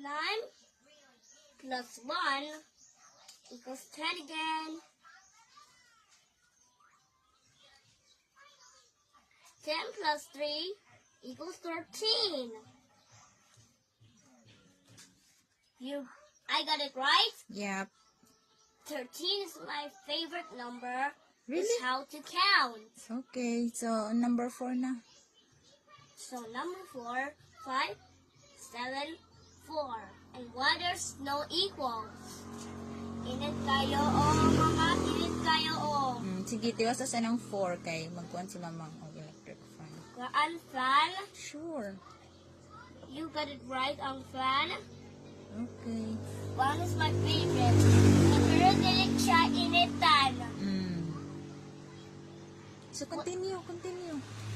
9 plus 1 equals 10 again. 10 plus 3 equals 13. I got it right? Yep. 13 is my favorite number. Really? It's how to count. Okay, so number 4 na. So number 4, 5, 7, 4. And why there's no equals? Init kayo mga init kayo Sige, tiwasa sa ng 4 kay magkuhan sila mang electric fan. Gaan fan? Sure. You got it right on fan. Okay. 1 is my favorite. Pero dili siya initan. So continue.